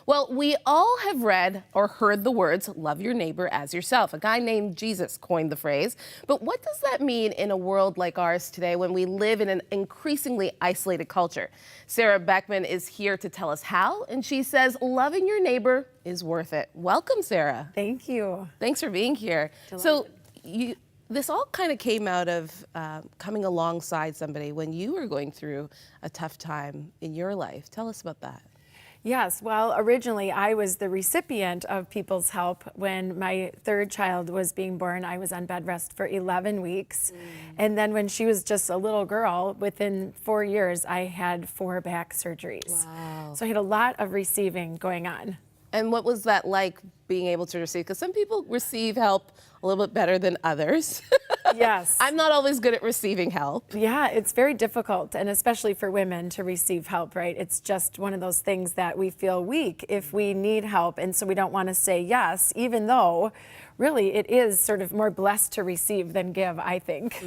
Well, we all have read or heard the words, love your neighbor as yourself. A guy named Jesus coined the phrase. But what does that mean in a world like ours today when we live in an increasingly isolated culture? Sarah Beckman is here to tell us how, and she says loving your neighbor is worth it. Welcome, Sarah. Thank you. Thanks for being here. Delighted. So this all kind of came out of coming alongside somebody when you were going through a tough time in your life. Tell us about that. Yes, well, originally I was the recipient of people's help. When my third child was being born, I was on bed rest for 11 weeks. And then when she was just a little girl, within 4 years, I had 4 back surgeries. Wow. So I had a lot of receiving going on. And what was that like, being able to receive? Because some people receive help a little bit better than others. Yes. I'm not always good at receiving help. Yeah, it's very difficult, and especially for women to receive help, right? It's just one of those things that we feel weak if we need help, and so we don't want to say yes, even though really it is sort of more blessed to receive than give, I think.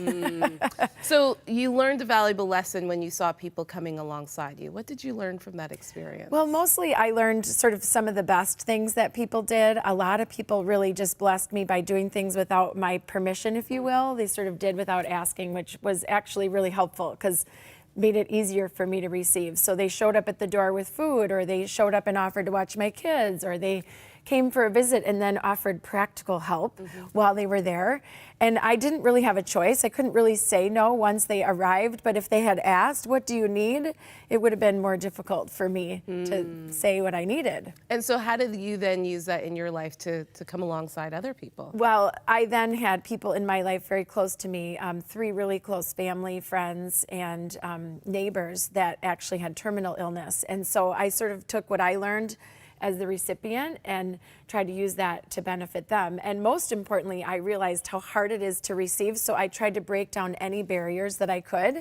So you learned a valuable lesson when you saw people coming alongside you. What did you learn from that experience? Well, mostly I learned sort of some of the best things that people did. A lot of people really just blessed me by doing things without my permission, if you will. They sort of did without asking, which was actually really helpful because made it easier for me to receive. So they showed up at the door with food, or they showed up and offered to watch my kids, or they came for a visit and then offered practical help while they were there. And I didn't really have a choice. I couldn't really say no once they arrived, but if they had asked, what do you need? It would have been more difficult for me to say what I needed. And so how did you then use that in your life to come alongside other people? Well, I then had people in my life very close to me, 3 really close family, friends, and neighbors that actually had terminal illness. And so I sort of took what I learned as the recipient and tried to use that to benefit them. And most importantly, I realized how hard it is to receive, so I tried to break down any barriers that I could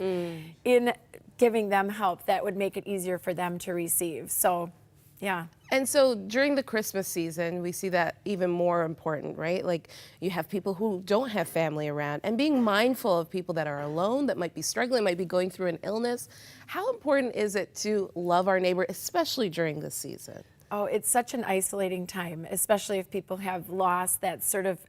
in giving them help that would make it easier for them to receive. So, yeah. And so during the Christmas season, we see that even more important, right? Like, you have people who don't have family around, and being mindful of people that are alone, that might be struggling, might be going through an illness. How important is it to love our neighbor, especially during this season? Oh, it's such an isolating time, especially if people have loss that's sort of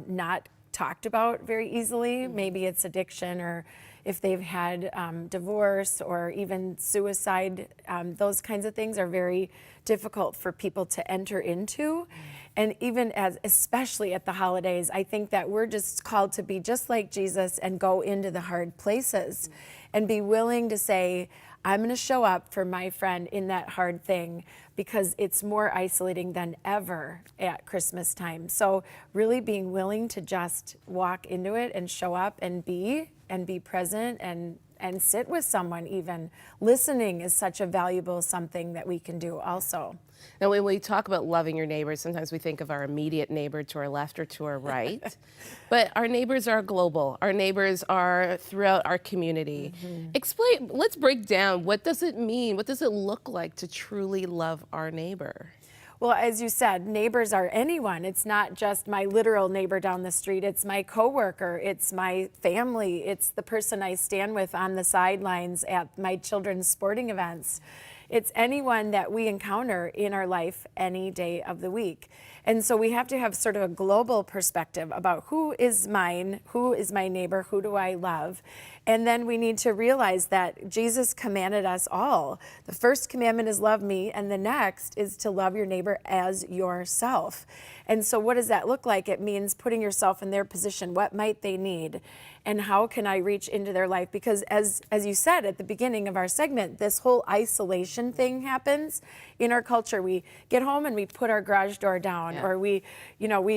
not talked about very easily. Maybe it's addiction, or if they've had divorce or even suicide. Those kinds of things are very difficult for people to enter into. And even especially at the holidays, I think that we're just called to be just like Jesus and go into the hard places and be willing to say, I'm going to show up for my friend in that hard thing, because it's more isolating than ever at Christmas time. So really being willing to just walk into it and show up and be present and sit with someone even. Listening is such a valuable something that we can do also. Now, when we talk about loving your neighbors, sometimes we think of our immediate neighbor to our left or to our right. But our neighbors are global. Our neighbors are throughout our community. Explain, let's break down, what does it mean? What does it look like to truly love our neighbor? Well, as you said, neighbors are anyone. It's not just my literal neighbor down the street. It's my coworker. It's my family. It's the person I stand with on the sidelines at my children's sporting events. It's anyone that we encounter in our life any day of the week. And so we have to have sort of a global perspective about who is mine, who is my neighbor, who do I love. And then we need to realize that Jesus commanded us all. The first commandment is love me, and the next is to love your neighbor as yourself. And so what does that look like? It means putting yourself in their position. What might they need? And how can I reach into their life? Because as you said at the beginning of our segment, this whole isolation thing happens in our culture. We get home and we put our garage door down, or we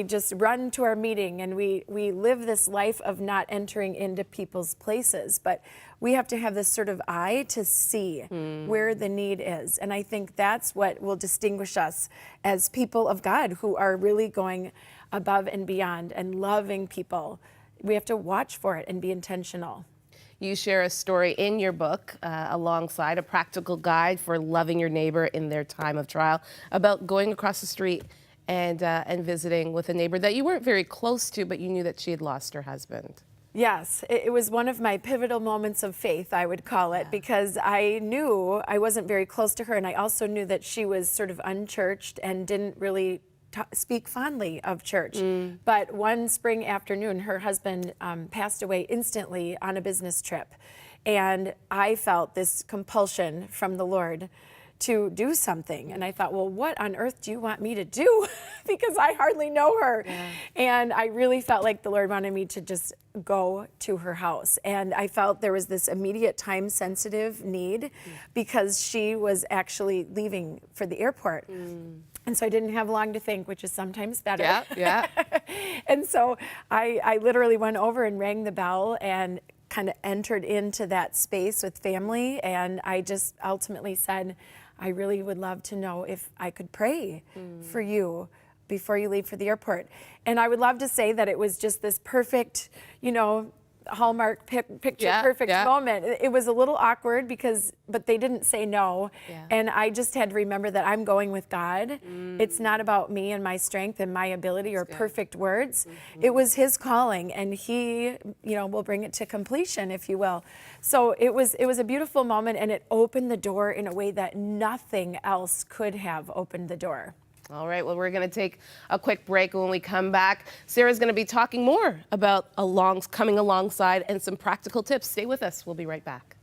just run to our meeting, and we live this life of not entering into people's places. But we have to have this sort of eye to see where the need is. And I think that's what will distinguish us as people of God who are really going above and beyond and loving people. We have to watch for it and be intentional. You share a story in your book alongside a practical guide for loving your neighbor in their time of trial, about going across the street and visiting with a neighbor that you weren't very close to, but you knew that she had lost her husband. Yes, it was one of my pivotal moments of faith, I would call it, because I knew I wasn't very close to her, and I also knew that she was sort of unchurched and didn't really speak fondly of church. But one spring afternoon, her husband passed away instantly on a business trip, and I felt this compulsion from the Lord to do something. And I thought, well, what on earth do you want me to do? Because I hardly know her. And I really felt like the Lord wanted me to just go to her house. And I felt there was this immediate time sensitive need because she was actually leaving for the airport. And so I didn't have long to think, which is sometimes better. And so I literally went over and rang the bell and kind of entered into that space with family. And I just ultimately said, I really would love to know if I could pray for you before you leave for the airport. And I would love to say that it was just this perfect, you know, Hallmark picture perfect moment. It was a little awkward but they didn't say no. And I just had to remember that I'm going with God. It's not about me and my strength and my ability or perfect words. It was His calling, and He, you know, will bring it to completion, if you will. So it was a beautiful moment, and it opened the door in a way that nothing else could have opened the door. All right, well, we're going to take a quick break. When we come back, Sarah's going to be talking more about coming alongside and some practical tips. Stay with us. We'll be right back.